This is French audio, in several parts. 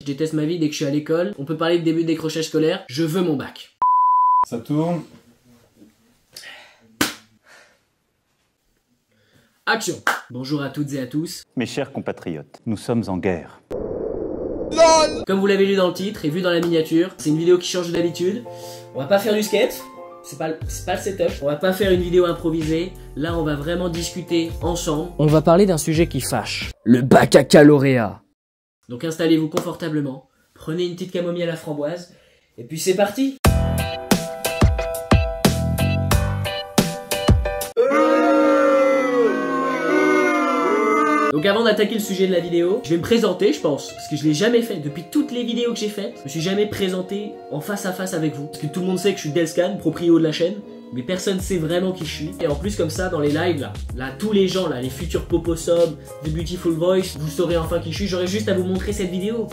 Je déteste ma vie dès que je suis à l'école. On peut parler de début de décrochage scolaire. Je veux mon bac. Ça tourne. Action! Bonjour à toutes et à tous. Mes chers compatriotes, nous sommes en guerre. Comme vous l'avez lu dans le titre et vu dans la miniature, c'est une vidéo qui change d'habitude. On va pas faire du skate. C'est pas le setup. On va pas faire une vidéo improvisée. Là, on va vraiment discuter ensemble. On va parler d'un sujet qui fâche. Le baccalauréat. Donc installez-vous confortablement. Prenez une petite camomille à la framboise. Et puis c'est parti! Donc avant d'attaquer le sujet de la vidéo, je vais me présenter je pense, parce que je l'ai jamais fait. Depuis toutes les vidéos que j'ai faites, je me suis jamais présenté en face à face avec vous. Parce que tout le monde sait que je suis Delscan, proprio de la chaîne, mais personne sait vraiment qui je suis. Et en plus comme ça, dans les lives, là tous les gens, les futurs Poposom, The Beautiful Voice, vous saurez enfin qui je suis, j'aurai juste à vous montrer cette vidéo.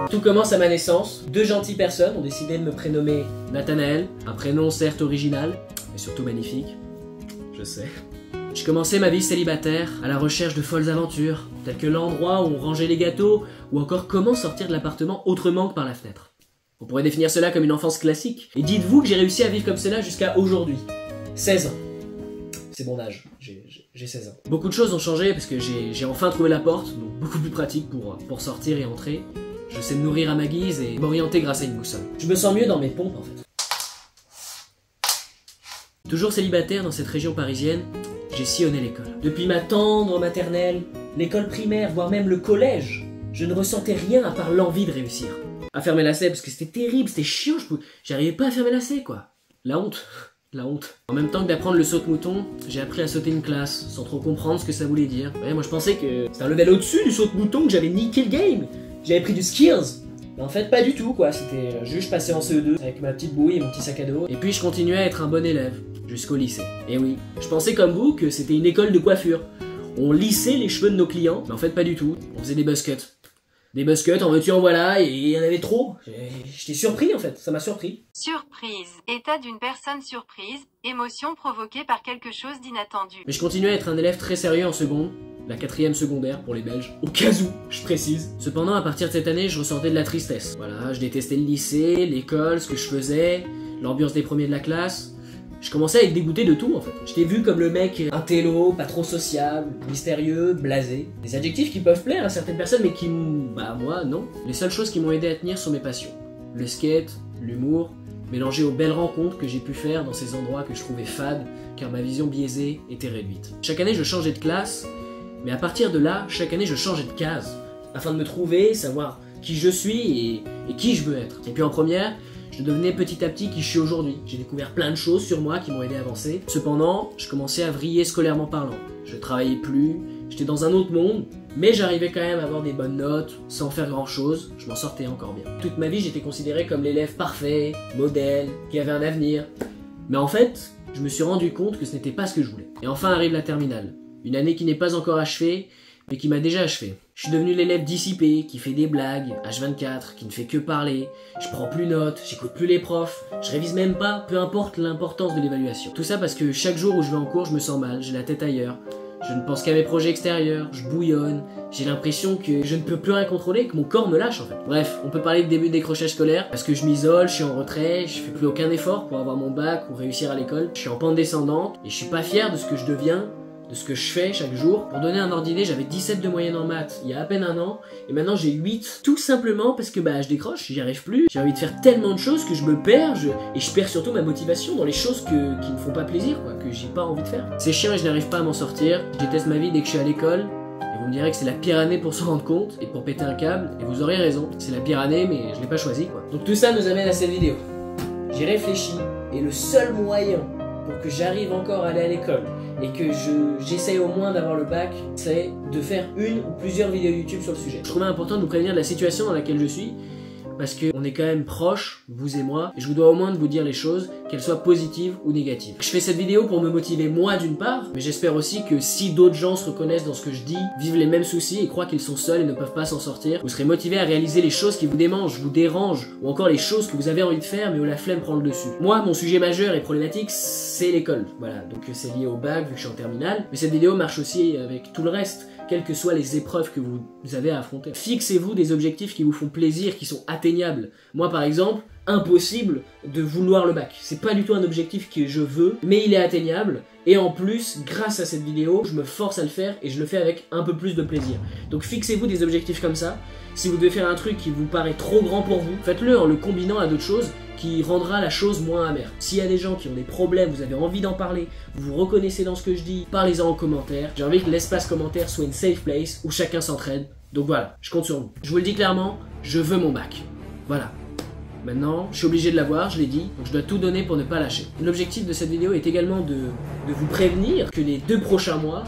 Tout commence à ma naissance. Deux gentilles personnes ont décidé de me prénommer Nathanaël, un prénom certes original, mais surtout magnifique. Je sais. Je commençais ma vie célibataire, à la recherche de folles aventures, telles que l'endroit où on rangeait les gâteaux, ou encore comment sortir de l'appartement autrement que par la fenêtre. On pourrait définir cela comme une enfance classique, et dites-vous que j'ai réussi à vivre comme cela jusqu'à aujourd'hui. 16 ans. C'est mon âge, j'ai 16 ans. Beaucoup de choses ont changé parce que j'ai enfin trouvé la porte, donc beaucoup plus pratique pour sortir et entrer. Je sais me nourrir à ma guise et m'orienter grâce à une boussole. Je me sens mieux dans mes pompes en fait. Toujours célibataire dans cette région parisienne, j'ai sillonné l'école. Depuis ma tendre maternelle, l'école primaire, voire même le collège, je ne ressentais rien à part l'envie de réussir. À faire mes lacets, parce que c'était terrible, c'était chiant, j'arrivais pas à faire mes lacets quoi. La honte, la honte. En même temps que d'apprendre le saute-mouton, j'ai appris à sauter une classe, sans trop comprendre ce que ça voulait dire. Ouais, moi je pensais que c'était un level au-dessus du saute-mouton, que j'avais niqué le game. J'avais pris du skills. Mais en fait pas du tout quoi, c'était juste passer en CE2 avec ma petite bouille et mon petit sac à dos. Et puis je continuais à être un bon élève, jusqu'au lycée. Et oui, je pensais comme vous que c'était une école de coiffure. On lissait les cheveux de nos clients, mais en fait pas du tout. On faisait des buzz cuts. Des buzz cuts, en veux-tu en voilà, et il y en avait trop. J'étais surpris en fait, ça m'a surpris. Surprise, état d'une personne surprise, émotion provoquée par quelque chose d'inattendu. Mais je continuais à être un élève très sérieux en seconde. La 4e secondaire pour les Belges, au cas où, je précise. Cependant, à partir de cette année, je ressentais de la tristesse. Voilà, je détestais le lycée, l'école, ce que je faisais, l'ambiance des premiers de la classe. Je commençais à être dégoûté de tout en fait. J'étais vu comme le mec intello, pas trop sociable, mystérieux, blasé. Des adjectifs qui peuvent plaire à certaines personnes mais qui bah moi non. Les seules choses qui m'ont aidé à tenir sont mes passions. Le skate, l'humour, mélangé aux belles rencontres que j'ai pu faire dans ces endroits que je trouvais fades car ma vision biaisée était réduite. Chaque année je changeais de classe. Mais à partir de là, chaque année je changeais de case, afin de me trouver, savoir qui je suis et qui je veux être. Et puis en première, je devenais petit à petit qui je suis aujourd'hui. J'ai découvert plein de choses sur moi qui m'ont aidé à avancer. Cependant, je commençais à vriller scolairement parlant. Je travaillais plus, j'étais dans un autre monde, mais j'arrivais quand même à avoir des bonnes notes, sans faire grand chose, je m'en sortais encore bien. Toute ma vie, j'étais considéré comme l'élève parfait, modèle, qui avait un avenir. Mais en fait, je me suis rendu compte que ce n'était pas ce que je voulais. Et enfin arrive la terminale. Une année qui n'est pas encore achevée, mais qui m'a déjà achevé. Je suis devenu l'élève dissipé, qui fait des blagues, H24, qui ne fait que parler, je prends plus notes, j'écoute plus les profs, je révise même pas, peu importe l'importance de l'évaluation. Tout ça parce que chaque jour où je vais en cours, je me sens mal, j'ai la tête ailleurs, je ne pense qu'à mes projets extérieurs, je bouillonne, j'ai l'impression que je ne peux plus rien contrôler, que mon corps me lâche en fait. Bref, on peut parler de début de décrochage scolaire, parce que je m'isole, je suis en retrait, je fais plus aucun effort pour avoir mon bac ou réussir à l'école, je suis en pente descendante, et je suis pas fier de ce que je deviens, de ce que je fais chaque jour. Pour donner un ordre d'idée, j'avais 17 de moyenne en maths il y a à peine un an, et maintenant j'ai 8, tout simplement parce que je décroche, j'y arrive plus, j'ai envie de faire tellement de choses que je me perds, et je perds surtout ma motivation dans les choses qui me font pas plaisir, quoi, que j'ai pas envie de faire. C'est chiant et je n'arrive pas à m'en sortir, je déteste ma vie dès que je suis à l'école, et vous me direz que c'est la pire année pour s'en rendre compte, et pour péter un câble, et vous aurez raison, c'est la pire année mais je l'ai pas choisi quoi. Donc tout ça nous amène à cette vidéo. J'ai réfléchi, et le seul moyen pour que j'arrive encore à aller à l'école et que j'essaye au moins d'avoir le bac, c'est de faire une ou plusieurs vidéos YouTube sur le sujet. Je trouvais important de vous prévenir de la situation dans laquelle je suis, parce que on est quand même proches, vous et moi, et je vous dois au moins de vous dire les choses, qu'elles soient positives ou négatives. Je fais cette vidéo pour me motiver moi d'une part, mais j'espère aussi que si d'autres gens se reconnaissent dans ce que je dis, vivent les mêmes soucis et croient qu'ils sont seuls et ne peuvent pas s'en sortir, vous serez motivés à réaliser les choses qui vous démangent, vous dérangent, ou encore les choses que vous avez envie de faire mais où la flemme prend le dessus. Moi, mon sujet majeur et problématique, c'est l'école. Voilà, donc c'est lié au bac vu que je suis en terminale, mais cette vidéo marche aussi avec tout le reste, quelles que soient les épreuves que vous avez à affronter. Fixez-vous des objectifs qui vous font plaisir, qui sont atteignables. Moi par exemple, impossible de vouloir le bac. C'est pas du tout un objectif que je veux, mais il est atteignable. Et en plus, grâce à cette vidéo, je me force à le faire et je le fais avec un peu plus de plaisir. Donc fixez-vous des objectifs comme ça. Si vous devez faire un truc qui vous paraît trop grand pour vous, faites-le en le combinant à d'autres choses qui rendra la chose moins amère. S'il y a des gens qui ont des problèmes, vous avez envie d'en parler, vous vous reconnaissez dans ce que je dis, parlez-en en commentaire. J'ai envie que l'espace commentaire soit une safe place où chacun s'entraide. Donc voilà, je compte sur vous. Je vous le dis clairement, je veux mon bac. Voilà. Maintenant, je suis obligé de l'avoir, je l'ai dit, donc je dois tout donner pour ne pas lâcher. L'objectif de cette vidéo est également de vous prévenir que les 2 prochains mois,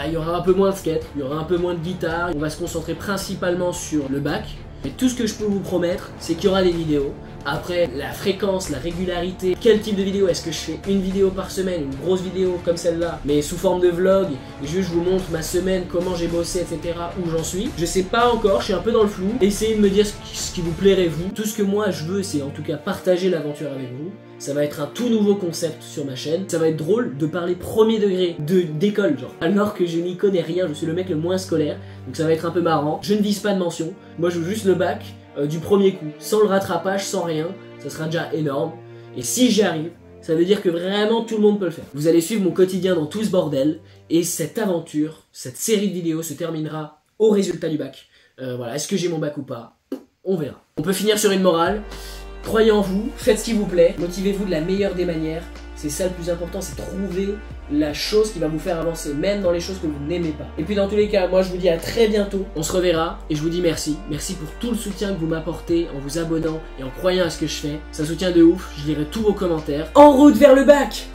il y aura un peu moins de skate, il y aura un peu moins de guitare, on va se concentrer principalement sur le bac. Mais tout ce que je peux vous promettre, c'est qu'il y aura des vidéos. Après, la fréquence, la régularité, quel type de vidéo, est-ce que je fais une vidéo par semaine, une grosse vidéo comme celle-là, mais sous forme de vlog, et juste je vous montre ma semaine, comment j'ai bossé, etc., où j'en suis. Je sais pas encore, je suis un peu dans le flou. Essayez de me dire ce qui vous plairait vous. Tout ce que moi je veux, c'est en tout cas partager l'aventure avec vous. Ça va être un tout nouveau concept sur ma chaîne. Ça va être drôle de parler premier degré d'école, genre. Alors que je n'y connais rien, je suis le mec le moins scolaire. Donc ça va être un peu marrant. Je ne vise pas de mention. Moi je veux juste le bac du premier coup. Sans le rattrapage, sans rien. Ça sera déjà énorme. Et si j'y arrive, ça veut dire que vraiment tout le monde peut le faire. Vous allez suivre mon quotidien dans tout ce bordel. Et cette aventure, cette série de vidéos se terminera au résultat du bac. Voilà, est-ce que j'ai mon bac ou pas? On verra. On peut finir sur une morale. Croyez en vous, faites ce qui vous plaît, motivez-vous de la meilleure des manières. C'est ça le plus important, c'est trouver la chose qui va vous faire avancer, même dans les choses que vous n'aimez pas. Et puis dans tous les cas, moi je vous dis à très bientôt, on se reverra, et je vous dis merci. Merci pour tout le soutien que vous m'apportez en vous abonnant et en croyant à ce que je fais. Ça soutient de ouf, je lirai tous vos commentaires. En route vers le bac!